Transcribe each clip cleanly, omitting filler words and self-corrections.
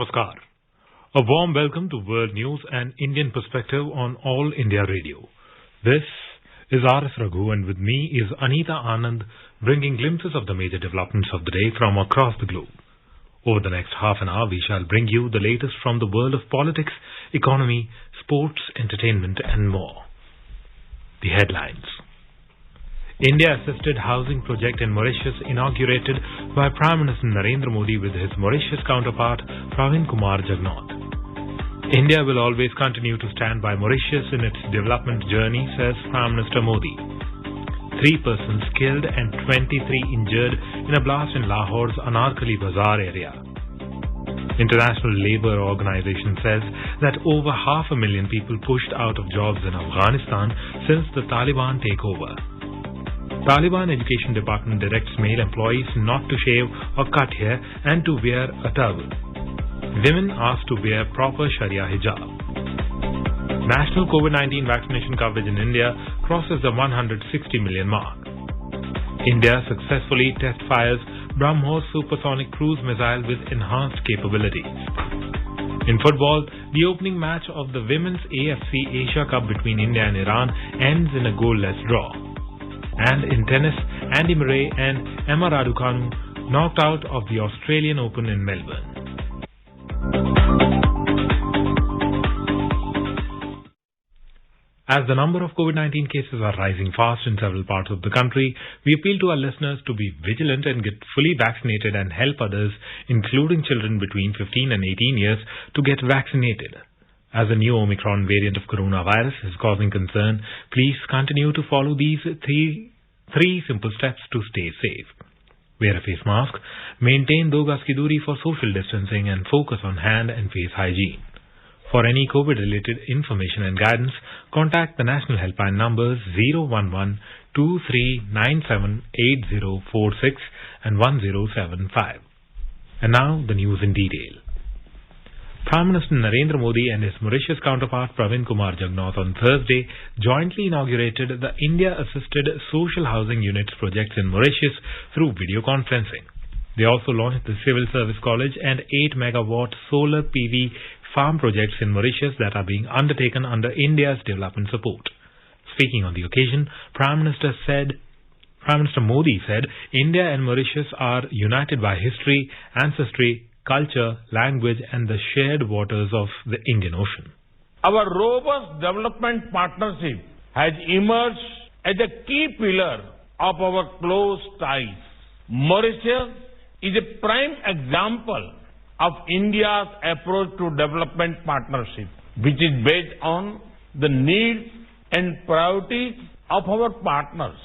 Namaskar. A warm welcome to World News and Indian Perspective on All India Radio. This is R.S. Raghu and with me is Anita Anand bringing glimpses of the major developments of the day from across the globe. Over the next half an hour, we shall bring you the latest from the world of politics, economy, sports, entertainment and more. The headlines. India-assisted housing project in Mauritius inaugurated by Prime Minister Narendra Modi with his Mauritius counterpart Pravin Kumar Jagnauth. India will always continue to stand by Mauritius in its development journey, says Prime Minister Modi. 3 persons killed and 23 injured in a blast in Lahore's Anarkali Bazaar area. International Labour Organization says that over 500,000 people pushed out of jobs in Afghanistan since the Taliban takeover. Taliban Education Department directs male employees not to shave or cut hair and to wear a towel. Women asked to wear proper Sharia hijab. National COVID-19 vaccination coverage in India crosses the 160 million mark. India successfully test fires BrahMos supersonic cruise missile with enhanced capabilities. In football, the opening match of the Women's AFC Asia Cup between India and Iran ends in a goalless draw. And in tennis, Andy Murray and Emma Raducanu knocked out of the Australian Open in Melbourne. As the number of COVID-19 cases are rising fast in several parts of the country, we appeal to our listeners to be vigilant and get fully vaccinated and help others, including children between 15 and 18 years, to get vaccinated. As the new Omicron variant of coronavirus is causing concern, please continue to follow these three simple steps to stay safe. Wear a face mask, maintain 2 gaz ki duri for social distancing and focus on hand and face hygiene. For any COVID-related information and guidance, contact the national helpline numbers 011-2397-8046 and 1075. And now the news in detail. Prime Minister Narendra Modi and his Mauritius counterpart Pravin Kumar Jagnauth on Thursday jointly inaugurated the India-assisted social housing units projects in Mauritius through video conferencing. They also launched the Civil Service College and 8-megawatt solar PV farm projects in Mauritius that are being undertaken under India's development support. Speaking on the occasion, Prime Minister Modi said, India and Mauritius are united by history, ancestry, culture, language and the shared waters of the Indian Ocean. Our robust development partnership has emerged as a key pillar of our close ties. Mauritius is a prime example of India's approach to development partnership, which is based on the needs and priorities of our partners.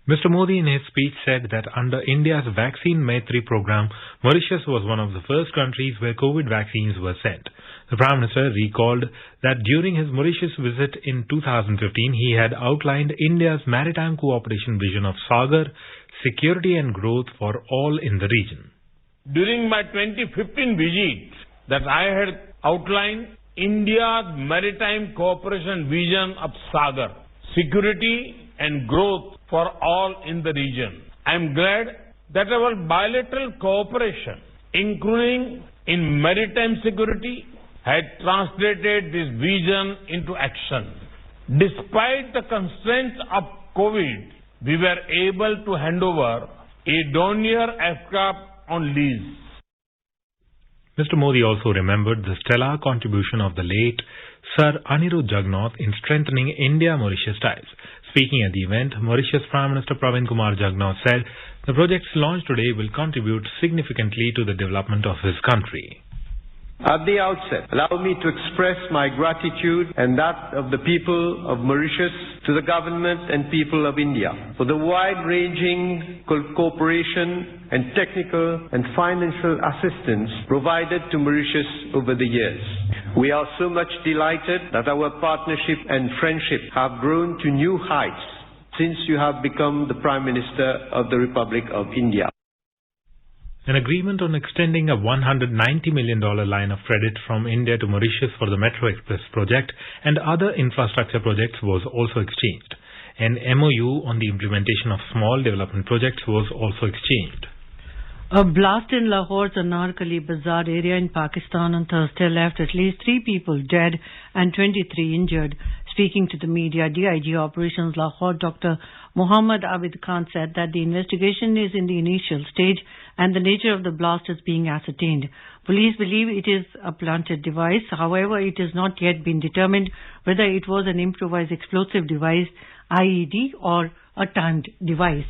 Mr. Modi in his speech said that under India's Vaccine Maitri program, Mauritius was one of the first countries where COVID vaccines were sent. The Prime Minister recalled that during his Mauritius visit in 2015, he had outlined India's maritime cooperation vision of Sagar, security and growth for all in the region. During my 2015 visit, that I had outlined India's maritime cooperation vision of Sagar, security and growth for all in the region. I am glad that our bilateral cooperation, including in maritime security, had translated this vision into action. Despite the constraints of COVID, we were able to hand over a Dornier aircraft on lease. Mr. Modi also remembered the stellar contribution of the late Sir Anirudh Jagnauth in strengthening India-Mauritius ties. Speaking at the event, Mauritius Prime Minister Pravin Kumar Jagnauth said the projects launched today will contribute significantly to the development of his country. At the outset, allow me to express my gratitude and that of the people of Mauritius to the government and people of India for the wide-ranging cooperation and technical and financial assistance provided to Mauritius over the years. We are so much delighted that our partnership and friendship have grown to new heights since you have become the Prime Minister of the Republic of India. An agreement on extending a $190 million line of credit from India to Mauritius for the Metro Express project and other infrastructure projects was also exchanged. An MOU on the implementation of small development projects was also exchanged. A blast in Lahore's Anarkali Bazaar area in Pakistan on Thursday left at least 3 people dead and 23 injured. Speaking to the media, DIG Operations Lahore Dr. Muhammad Abid Khan said that the investigation is in the initial stage and the nature of the blast is being ascertained. Police believe it is a planted device. However, it has not yet been determined whether it was an improvised explosive device, IED, or a timed device.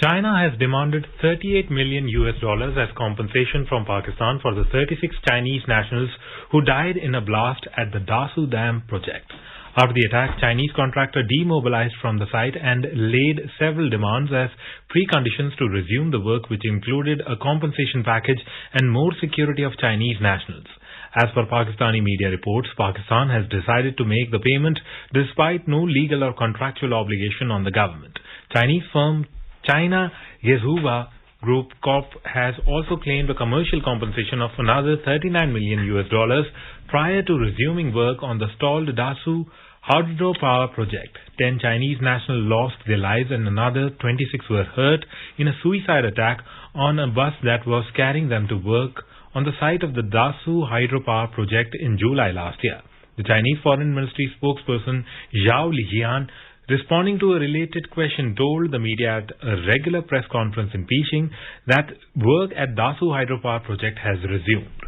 China has demanded $38 million as compensation from Pakistan for the 36 Chinese nationals who died in a blast at the Dasu Dam project. After the attack, Chinese contractor demobilized from the site and laid several demands as preconditions to resume the work, which included a compensation package and more security of Chinese nationals. As per Pakistani media reports, Pakistan has decided to make the payment despite no legal or contractual obligation on the government. Chinese firm China Yezuba Group Corp has also claimed a commercial compensation of another $39 million prior to resuming work on the stalled Dasu hydropower project. 10 Chinese nationals lost their lives and another 26 were hurt in a suicide attack on a bus that was carrying them to work on the site of the Dasu hydropower project in July last year. The Chinese Foreign Ministry spokesperson Zhao Lijian, responding to a related question, told the media at a regular press conference in Beijing that work at Dasu hydropower project has resumed.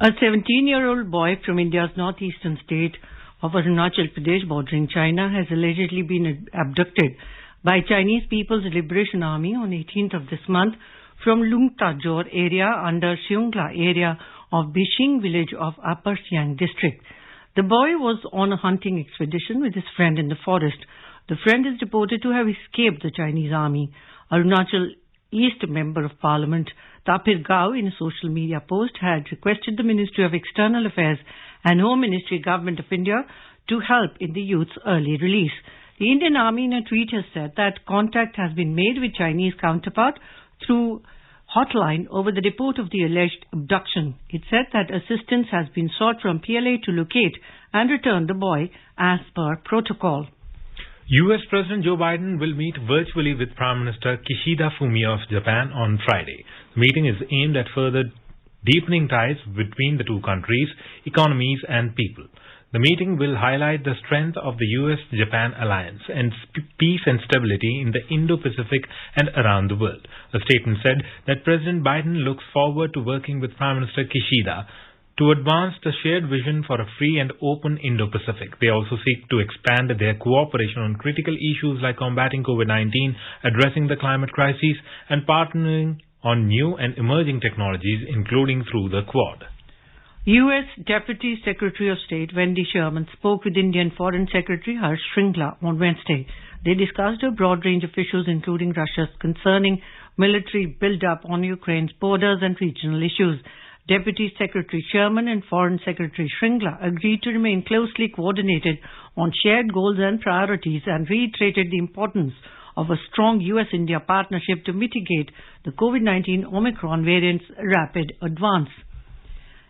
A 17-year-old boy from India's northeastern state of Arunachal Pradesh bordering China has allegedly been abducted by Chinese People's Liberation Army on 18th of this month from Lungtajor area under Seungla area of Bishing village of Upper Siang district. The boy was on a hunting expedition with his friend in the forest. The friend is reported to have escaped the Chinese army. Arunachal East Member of Parliament Tapir Gao, in a social media post, had requested the Ministry of External Affairs and Home Ministry Government of India to help in the youth's early release. The Indian Army in a tweet has said that contact has been made with Chinese counterpart through hotline over the report of the alleged abduction. It said that assistance has been sought from PLA to locate and return the boy as per protocol. US President Joe Biden will meet virtually with Prime Minister Kishida Fumio of Japan on Friday. The meeting is aimed at further deepening ties between the two countries, economies and people. The meeting will highlight the strength of the US-Japan alliance and peace and stability in the Indo-Pacific and around the world. A statement said that President Biden looks forward to working with Prime Minister Kishida to advance the shared vision for a free and open Indo-Pacific. They also seek to expand their cooperation on critical issues like combating COVID-19, addressing the climate crisis, and partnering on new and emerging technologies, including through the Quad. U.S. Deputy Secretary of State Wendy Sherman spoke with Indian Foreign Secretary Harsh Shringla on Wednesday. They discussed a broad range of issues, including Russia's concerning military build-up on Ukraine's borders and regional issues. Deputy Secretary Sherman and Foreign Secretary Shringla agreed to remain closely coordinated on shared goals and priorities and reiterated the importance of a strong U.S.-India partnership to mitigate the COVID-19 Omicron variant's rapid advance.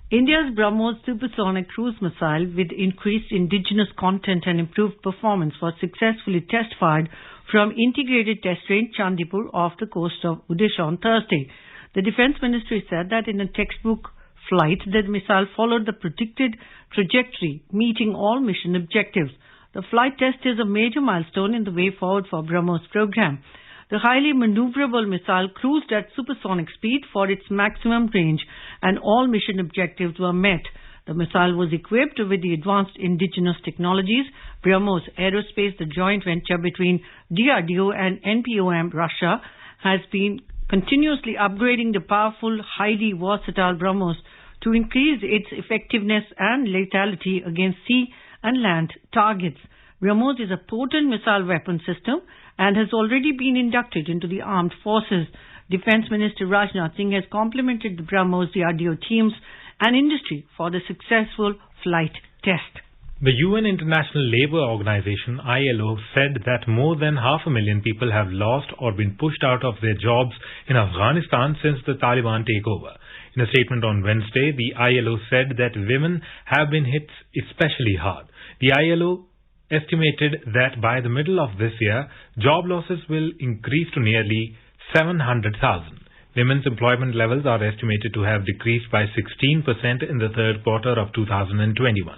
India's BrahMos supersonic cruise missile with increased indigenous content and improved performance was successfully test-fired from Integrated Test Range Chandipur off the coast of Odisha on Thursday. The Defence Ministry said that in a textbook flight, the missile followed the predicted trajectory, meeting all mission objectives. The flight test is a major milestone in the way forward for BrahMos program. The highly maneuverable missile cruised at supersonic speed for its maximum range and all mission objectives were met. The missile was equipped with the advanced indigenous technologies. BrahMos Aerospace, the joint venture between DRDO and NPOM Russia, has been continuously upgrading the powerful, highly versatile BrahMos to increase its effectiveness and lethality against sea and land targets. BrahMos is a potent missile weapon system and has already been inducted into the armed forces. Defence Minister Rajnath Singh has complimented the BrahMos DRDO teams and industry for the successful flight test. The UN International Labour Organization ILO said that more than 500,000 people have lost or been pushed out of their jobs in Afghanistan since the Taliban takeover. In a statement on Wednesday, the ILO said that women have been hit especially hard. The ILO estimated that by the middle of this year, job losses will increase to nearly 700,000. Women's employment levels are estimated to have decreased by 16% in the third quarter of 2021.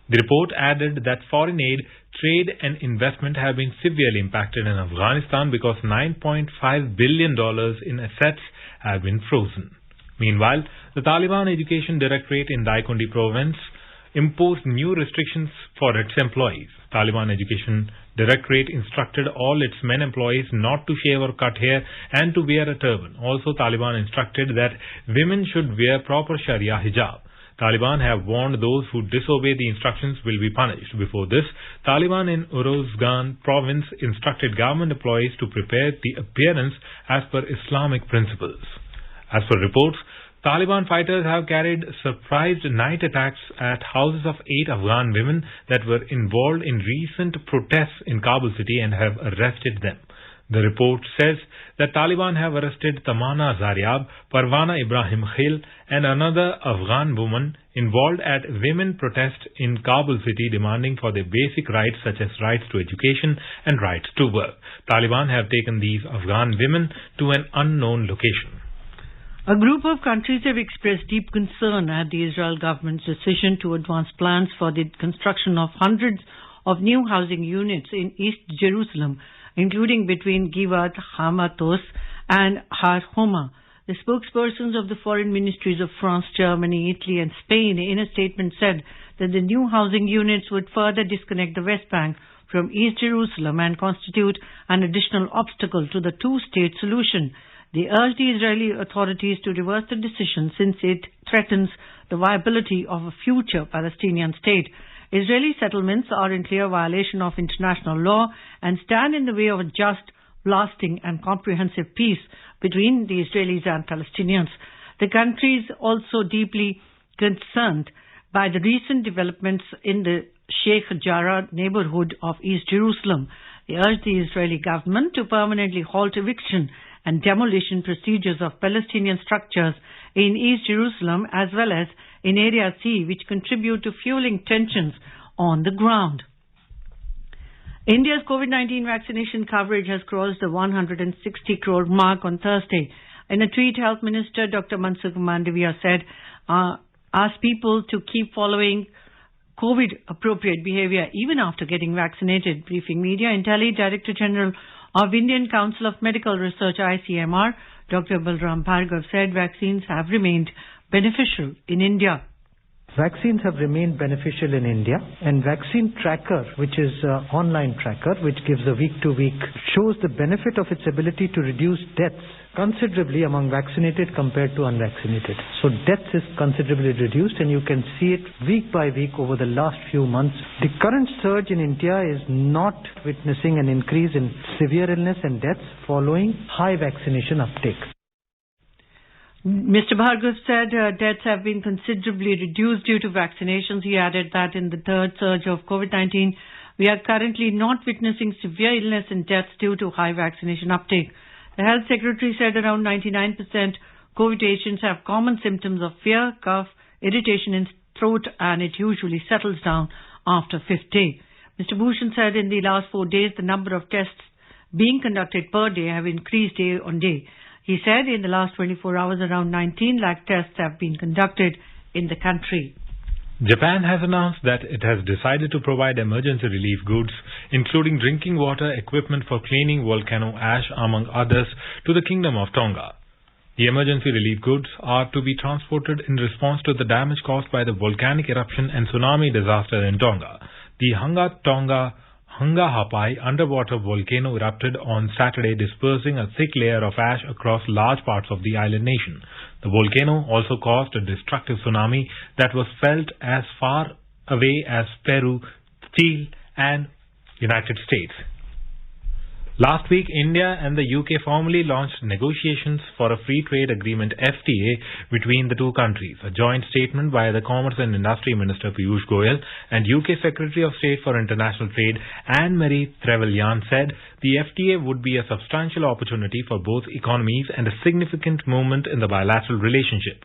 The report added that foreign aid, trade and investment have been severely impacted in Afghanistan because $9.5 billion in assets have been frozen. Meanwhile, the Taliban Education Directorate in Daikondi province imposed new restrictions for its employees. Taliban Education Directorate instructed all its men employees not to shave or cut hair and to wear a turban. Also, Taliban instructed that women should wear proper Sharia hijab. Taliban have warned those who disobey the instructions will be punished. Before this, Taliban in Uruzgan province instructed government employees to prepare the appearance as per Islamic principles. As per reports, Taliban fighters have carried surprise night attacks at houses of 8 Afghan women that were involved in recent protests in Kabul city and have arrested them. The report says that Taliban have arrested Tamana Zaryab, Parwana Ibrahim Khil and another Afghan woman involved at women protests in Kabul city demanding for their basic rights such as rights to education and rights to work. Taliban have taken these Afghan women to an unknown location. A group of countries have expressed deep concern at the Israel government's decision to advance plans for the construction of hundreds of new housing units in East Jerusalem, including between Givat Hamatos and Har Homa. The spokespersons of the foreign ministries of France, Germany, Italy and Spain in a statement said that the new housing units would further disconnect the West Bank from East Jerusalem and constitute an additional obstacle to the two-state solution. They urged the Israeli authorities to reverse the decision since it threatens the viability of a future Palestinian state. Israeli settlements are in clear violation of international law and stand in the way of a just, lasting and comprehensive peace between the Israelis and Palestinians. The country is also deeply concerned by the recent developments in the Sheikh Jarrah neighborhood of East Jerusalem. They urge the Israeli government to permanently halt eviction and demolition procedures of Palestinian structures in East Jerusalem as well as in Area C, which contribute to fueling tensions on the ground. India's COVID-19 vaccination coverage has crossed the 160 crore mark on Thursday. In a tweet, Health Minister Dr. Mansukh Mandavia said, ask people to keep following COVID-appropriate behavior even after getting vaccinated. Briefing media in Delhi, Director General of Indian Council of Medical Research, ICMR, Dr. Balram Bhargav said vaccines have remained beneficial in India. Vaccines have remained beneficial in India, and Vaccine Tracker, which is an online tracker which gives a week-to-week, shows the benefit of its ability to reduce deaths considerably among vaccinated compared to unvaccinated. So deaths is considerably reduced, and you can see it week by week over the last few months. The current surge in India is not witnessing an increase in severe illness and deaths following high vaccination uptake. Mr. Bhargav said deaths have been considerably reduced due to vaccinations. He added that in the third surge of COVID-19, we are currently not witnessing severe illness and deaths due to high vaccination uptake. The Health Secretary said around 99% COVID patients have common symptoms of fear, cough, irritation in throat, and it usually settles down after fifth day. Mr. Bhushan said in the last 4 days, the number of tests being conducted per day have increased day on day. He said in the last 24 hours, around 19 lakh tests have been conducted in the country. Japan has announced that it has decided to provide emergency relief goods, including drinking water, equipment for cleaning volcano ash, among others, to the Kingdom of Tonga. The emergency relief goods are to be transported in response to the damage caused by the volcanic eruption and tsunami disaster in Tonga. The Hanga Hapai underwater volcano erupted on Saturday, dispersing a thick layer of ash across large parts of the island nation. The volcano also caused a destructive tsunami that was felt as far away as Peru, Chile and United States. Last week, India and the UK formally launched negotiations for a free trade agreement FTA between the two countries. A joint statement by the Commerce and Industry Minister Piyush Goyal and UK Secretary of State for International Trade Anne-Marie Trevelyan said the FTA would be a substantial opportunity for both economies and a significant moment in the bilateral relationship.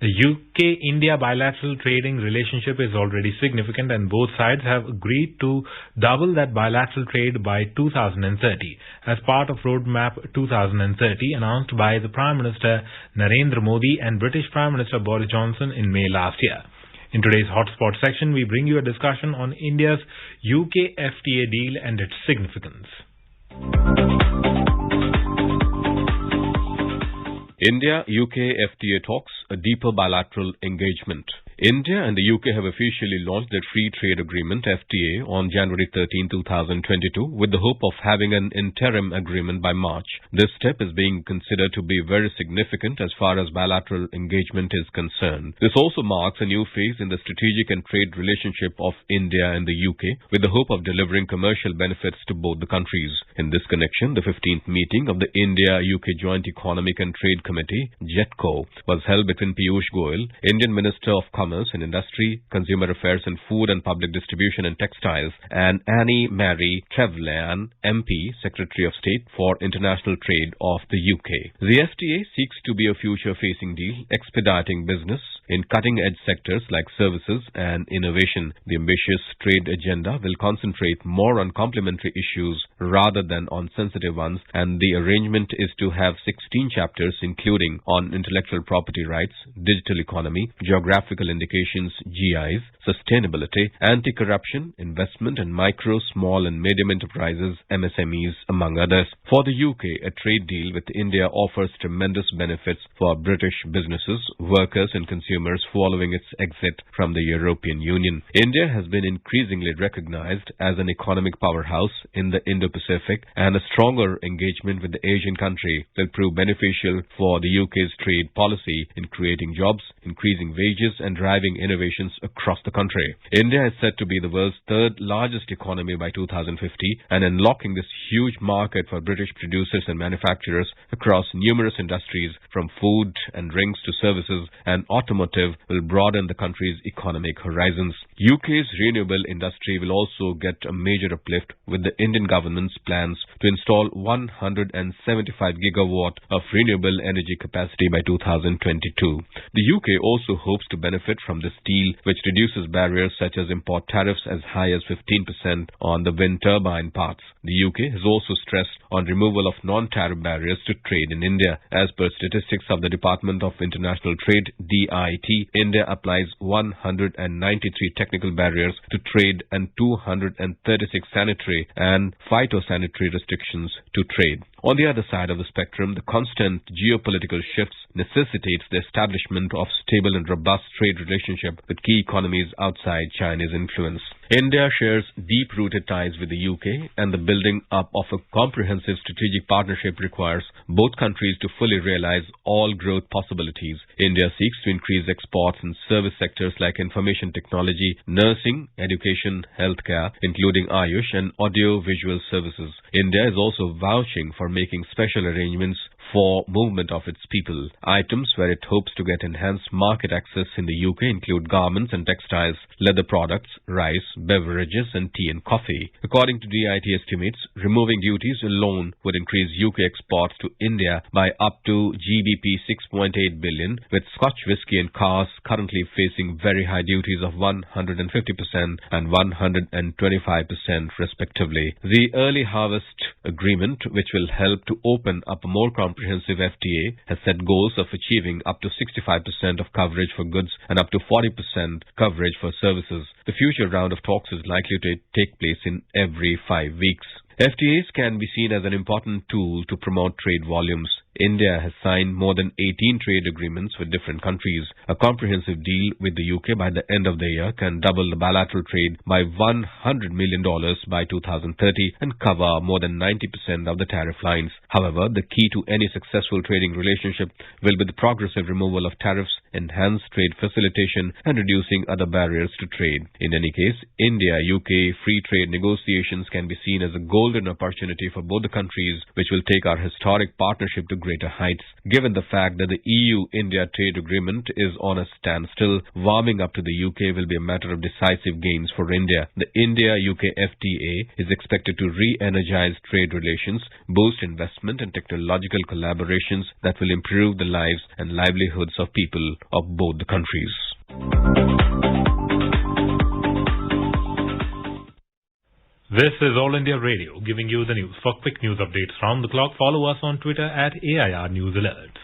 The UK-India bilateral trading relationship is already significant and both sides have agreed to double that bilateral trade by 2030 as part of Roadmap 2030 announced by the Prime Minister Narendra Modi and British Prime Minister Boris Johnson in May last year. In today's Hotspot section, we bring you a discussion on India's UK FTA deal and its significance. India-UK FTA talks, a deeper bilateral engagement. India and the UK have officially launched their Free Trade Agreement FTA on January 13, 2022 with the hope of having an interim agreement by March. This step is being considered to be very significant as far as bilateral engagement is concerned. This also marks a new phase in the strategic and trade relationship of India and the UK with the hope of delivering commercial benefits to both the countries. In this connection, the 15th meeting of the India-UK Joint Economic and Trade Committee, JETCO, was held between Piyush Goyal, Indian Minister of Commerce and Industry, Consumer Affairs and Food and Public Distribution and Textiles, and Annie Marie Trevelyan, MP, Secretary of State for International Trade of the UK. The FTA seeks to be a future-facing deal, expediting business in cutting-edge sectors like services and innovation. The ambitious trade agenda will concentrate more on complementary issues rather than on sensitive ones, and the arrangement is to have 16 chapters including on intellectual property rights, digital economy, geographical indications, GIs, sustainability, anti-corruption, investment and micro, small and medium enterprises, MSMEs, among others. For the UK, a trade deal with India offers tremendous benefits for British businesses, workers and consumers following its exit from the European Union. India has been increasingly recognized as an economic powerhouse in the Indo-Pacific, and a stronger engagement with the Asian country will prove beneficial for the UK's trade policy in creating jobs, increasing wages and driving innovations across the country. India is said to be the world's third largest economy by 2050, and unlocking this huge market for British producers and manufacturers across numerous industries from food and drinks to services and automotive will broaden the country's economic horizons. UK's renewable industry will also get a major uplift with the Indian government's plans to install 175 gigawatt of renewable energy capacity by 2022. The UK also hopes to benefit from this deal, which reduces barriers such as import tariffs as high as 15% on the wind turbine parts. The UK has also stressed on removal of non-tariff barriers to trade in India. As per statistics of the Department of International Trade, DIT, India applies 193 technical barriers to trade and 236 sanitary and phytosanitary restrictions to trade. On the other side of the spectrum, the constant geopolitical shifts necessitates the establishment of stable and robust trade relationship with key economies outside China's influence. India shares deep-rooted ties with the UK, and the building up of a comprehensive strategic partnership requires both countries to fully realize all growth possibilities. India seeks to increase exports in service sectors like information technology, nursing, education, healthcare, including Ayush and audio-visual services. India is also vouching for making special arrangements for movement of its people. Items where it hopes to get enhanced market access in the UK include garments and textiles, leather products, rice, beverages and tea and coffee. According to DIT estimates, removing duties alone would increase UK exports to India by up to GBP 6.8 billion, with Scotch whisky and cars currently facing very high duties of 150% and 125% respectively. The Early Harvest Agreement, which will help to open up a more comprehensive FTA, has set goals of achieving up to 65% of coverage for goods and up to 40% coverage for services. The future round of talks is likely to take place in every 5 weeks. FTAs can be seen as an important tool to promote trade volumes. India has signed more than 18 trade agreements with different countries. A comprehensive deal with the UK by the end of the year can double the bilateral trade by $100 million by 2030 and cover more than 90% of the tariff lines. However, the key to any successful trading relationship will be the progressive removal of tariffs, enhanced trade facilitation, and reducing other barriers to trade. In any case, India-UK free trade negotiations can be seen as a golden opportunity for both the countries, which will take our historic partnership to greater heights. Given the fact that the EU-India trade agreement is on a standstill, warming up to the UK will be a matter of decisive gains for India. The India-UK FTA is expected to re-energize trade relations, boost investment and technological collaborations that will improve the lives and livelihoods of people of both the countries. This is All India Radio, giving you the news. For quick news updates round the clock, follow us on Twitter at AIR News Alerts.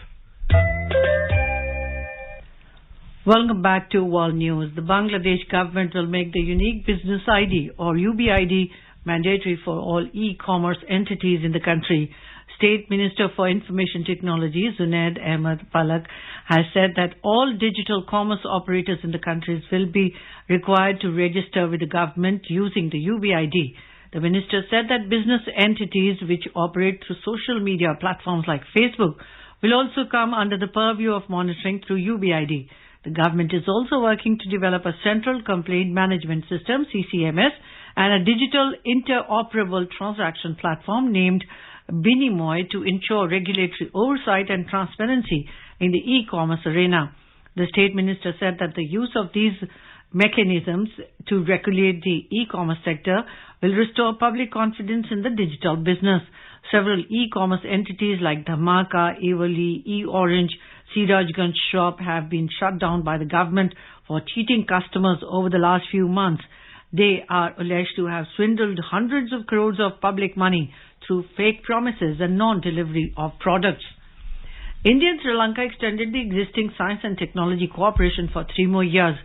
Welcome back to World News. The Bangladesh government will make the Unique Business ID or UBID mandatory for all e-commerce entities in the country. State Minister for Information Technology, Zunaid Ahmed Palak, has said that all digital commerce operators in the countries will be required to register with the government using the UBID. The minister said that business entities which operate through social media platforms like Facebook will also come under the purview of monitoring through UBID. The government is also working to develop a central complaint management system, CCMS, and a digital interoperable transaction platform named Binimoy to ensure regulatory oversight and transparency in the e-commerce arena. The State Minister said that the use of these mechanisms to regulate the e-commerce sector will restore public confidence in the digital business. Several e-commerce entities like Dhamaka, Evoli, E-Orange, Sirajganj Shop have been shut down by the government for cheating customers over the last few months. They are alleged to have swindled hundreds of crores of public money through fake promises and non-delivery of products. India and Sri Lanka extended the existing science and technology cooperation for 3 more years.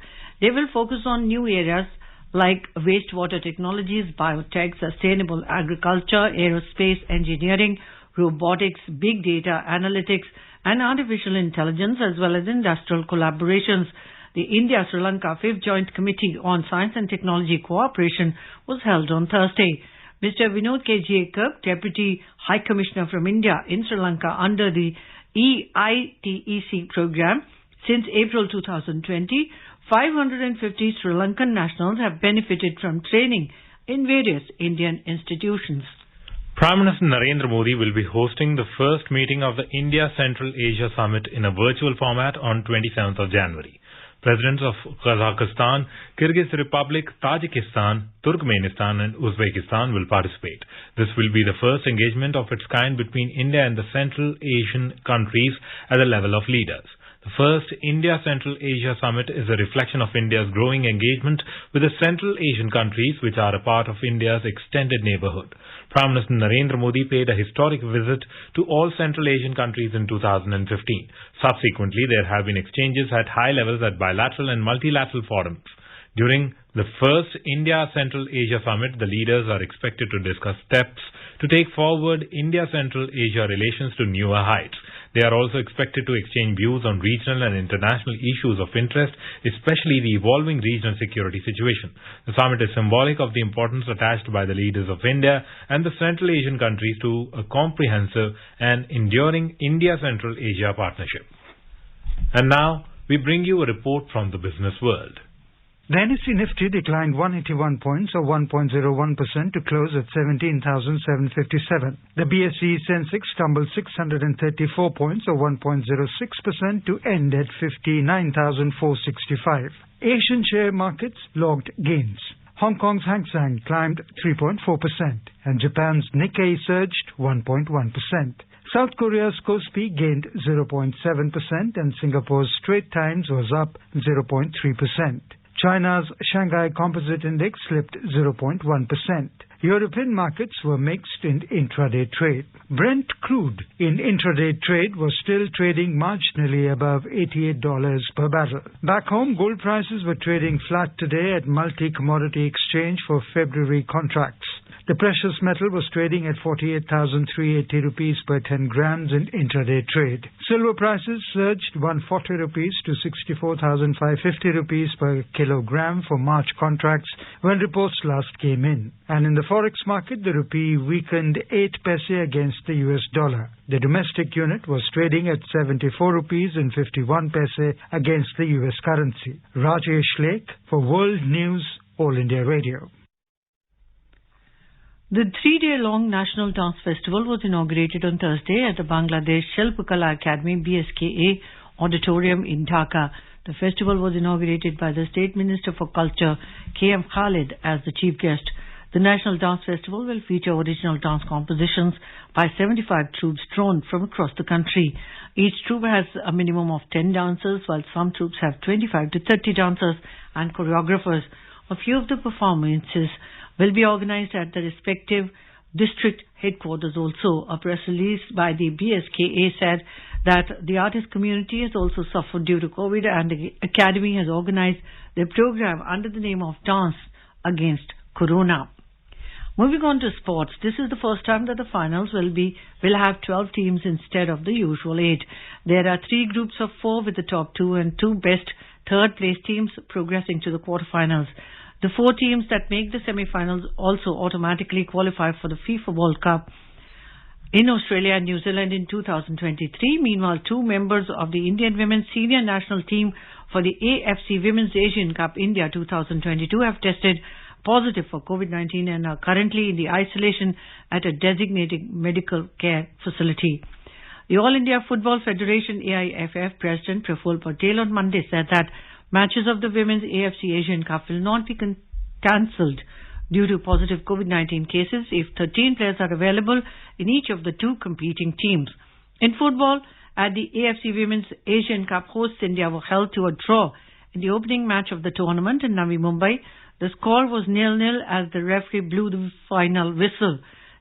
They will focus on new areas like wastewater technologies, biotech, sustainable agriculture, aerospace engineering, robotics, big data analytics, and artificial intelligence, as well as industrial collaborations. The India-Sri Lanka 5th Joint Committee on Science and Technology Cooperation was held on Thursday. Mr. Vinod K. Jacob, Deputy High Commissioner from India in Sri Lanka under the EITEC program, since April 2020, 550 Sri Lankan nationals have benefited from training in various Indian institutions. Prime Minister Narendra Modi will be hosting the first meeting of the India Central Asia Summit in a virtual format on 27th of January. Presidents of Kazakhstan, Kyrgyz Republic, Tajikistan, Turkmenistan and Uzbekistan will participate. This will be the first engagement of its kind between India and the Central Asian countries at the level of leaders. The first India Central Asia Summit is a reflection of India's growing engagement with the Central Asian countries, which are a part of India's extended neighborhood. Prime Minister Narendra Modi paid a historic visit to all Central Asian countries in 2015. Subsequently, there have been exchanges at high levels at bilateral and multilateral forums. During the first India Central Asia Summit, the leaders are expected to discuss steps to take forward India-Central Asia relations to newer heights. They are also expected to exchange views on regional and international issues of interest, especially the evolving regional security situation. The summit is symbolic of the importance attached by the leaders of India and the Central Asian countries to a comprehensive and enduring India-Central Asia partnership. And now, we bring you a report from the business world. The NSE Nifty declined 181 points or 1.01% to close at 17,757. The BSE Sensex tumbled 634 points or 1.06% to end at 59,465. Asian share markets logged gains. Hong Kong's Hang Seng climbed 3.4% and Japan's Nikkei surged 1.1%. South Korea's Kospi gained 0.7% and Singapore's Straits Times was up 0.3%. China's Shanghai Composite Index slipped 0.1%. European markets were mixed in intraday trade. Brent crude in intraday trade was still trading marginally above $88 per barrel. Back home, gold prices were trading flat today at multi-commodity exchange for February contracts. The precious metal was trading at 48,380 rupees per 10 grams in intraday trade. Silver prices surged 140 rupees to 64,550 rupees per kilogram for March contracts when reports last came in. And in the forex market, the rupee weakened 8 paise against the US dollar. The domestic unit was trading at 74 rupees and 51 paise against the US currency. Rajesh Lake for World News, All India Radio. The 3-day-long National Dance Festival was inaugurated on Thursday at the Bangladesh Shilpakala Academy BSKA Auditorium in Dhaka. The festival was inaugurated by the State Minister for Culture, K.M. Khalid, as the chief guest. The National Dance Festival will feature original dance compositions by 75 troupes drawn from across the country. Each troupe has a minimum of 10 dancers, while some troupes have 25 to 30 dancers and choreographers. A few of the performances will be organized at the respective district headquarters also. A press release by the BSKA said that the artist community has also suffered due to COVID, and the Academy has organized their program under the name of Dance Against Corona. Moving on to sports, this is the first time that the finals will have 12 teams instead of the usual 8. There are 3 groups of 4 with the top 2 and 2 best third-place teams progressing to the quarterfinals. The 4 teams that make the semi-finals also automatically qualify for the FIFA World Cup in Australia and New Zealand in 2023. Meanwhile, 2 members of the Indian women's senior national team for the AFC Women's Asian Cup India 2022 have tested positive for COVID-19 and are currently in the isolation at a designated medical care facility. The All India Football Federation AIFF President Praful Patel on Monday said that matches of the Women's AFC Asian Cup will not be cancelled due to positive COVID-19 cases if 13 players are available in each of the 2 competing teams. In football, at the AFC Women's Asian Cup, hosts India were held to a draw in the opening match of the tournament in Navi Mumbai. The score was 0-0 as the referee blew the final whistle.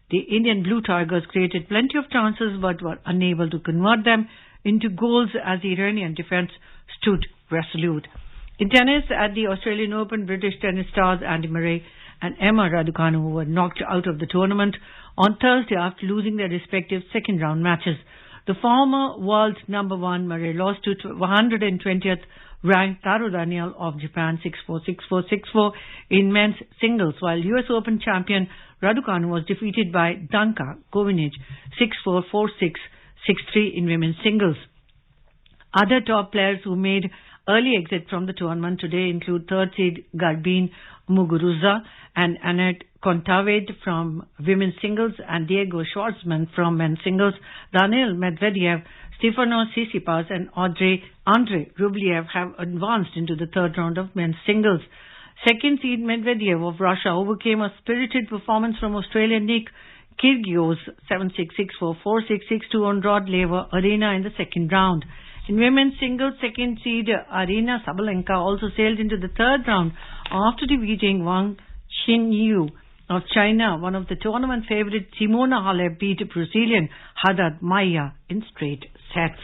The Indian Blue Tigers created plenty of chances but were unable to convert them into goals as the Iranian defence stood resolute. In tennis, at the Australian Open, British tennis stars Andy Murray and Emma Raducanu were knocked out of the tournament on Thursday after losing their respective second-round matches. The former world number 1 Murray lost to 120th ranked Taro Daniel of Japan 6-4, 6-4, 6-4 in men's singles, while US Open champion Raducanu was defeated by Danka Govinic 6-4, 4-6, 6-3 in women's singles. Other top players who made early exit from the tournament today include third seed Garbine Muguruza and Annette Kontaveit from women's singles and Diego Schwartzman from men's singles. Daniil Medvedev, Stefanos Tsitsipas and Andrei Rublev have advanced into the third round of men's singles. Second seed Medvedev of Russia overcame a spirited performance from Australian Nick Kyrgios 7-6, 6-4, 4-6, 6-2 on Rod Laver Arena in the second round. In women's singles, second seed Arina Sabalenka also sailed into the third round after defeating Wang Xinyu of China. One of the tournament favourite Simona Halep beat Brazilian Haddad Maia in straight sets.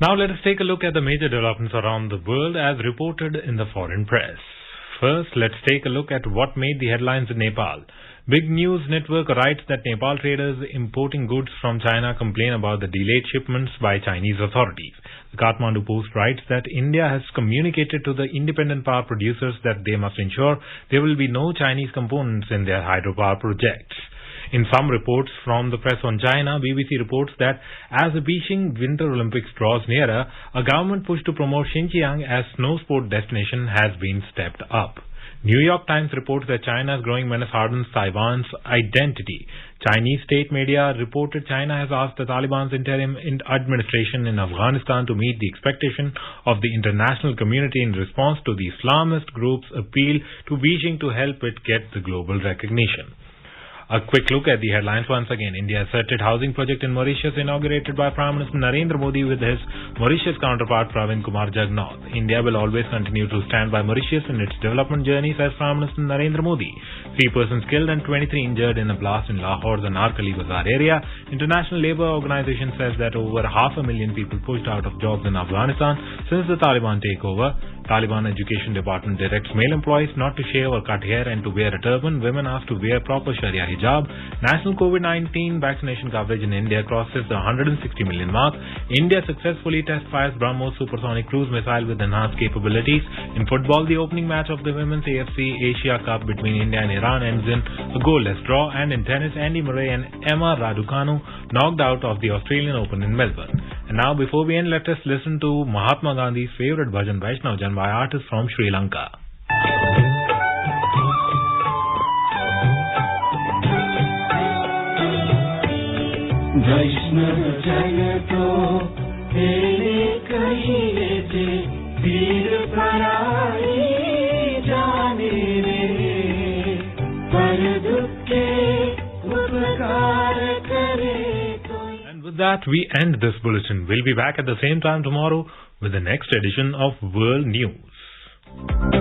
Now let us take a look at the major developments around the world as reported in the foreign press. First, let's take a look at what made the headlines in Nepal. Big News Network writes that Nepal traders importing goods from China complain about the delayed shipments by Chinese authorities. The Kathmandu Post writes that India has communicated to the independent power producers that they must ensure there will be no Chinese components in their hydropower projects. In some reports from the press on China, BBC reports that as the Beijing Winter Olympics draws nearer, a government push to promote Xinjiang as snow sport destination has been stepped up. New York Times reports that China's growing menace hardens Taiwan's identity. Chinese state media reported China has asked the Taliban's interim administration in Afghanistan to meet the expectation of the international community in response to the Islamist group's appeal to Beijing to help it get the global recognition. A quick look at the headlines once again. India asserted housing project in Mauritius inaugurated by Prime Minister Narendra Modi with his Mauritius counterpart Pravin Kumar Jagnauth. India will always continue to stand by Mauritius in its development journey, says Prime Minister Narendra Modi. 3 persons killed and 23 injured in a blast in Lahore, the Narkali Bazaar area. International Labour Organization says that over 500,000 people pushed out of jobs in Afghanistan since the Taliban takeover. Taliban Education Department directs male employees not to shave or cut hair and to wear a turban. Women asked to wear proper Sharia hijab. National COVID-19 vaccination coverage in India crosses the 160 million mark. India successfully test fires BrahMos supersonic cruise missile with enhanced capabilities. In football, the opening match of the Women's AFC Asia Cup between India and Iran ends in a goalless draw. And in tennis, Andy Murray and Emma Raducanu knocked out of the Australian Open in Melbourne. And now, before we end, let us listen to Mahatma Gandhi's favourite bhajan Vaishnav Jan by artists from Sri Lanka. वैष्णव जन तो तेरे कहिए जे पीर पराई जाने रे पर दुखे उपकार करे कोई. And with that, we end this bulletin. We'll be back at the same time tomorrow with the next edition of World News.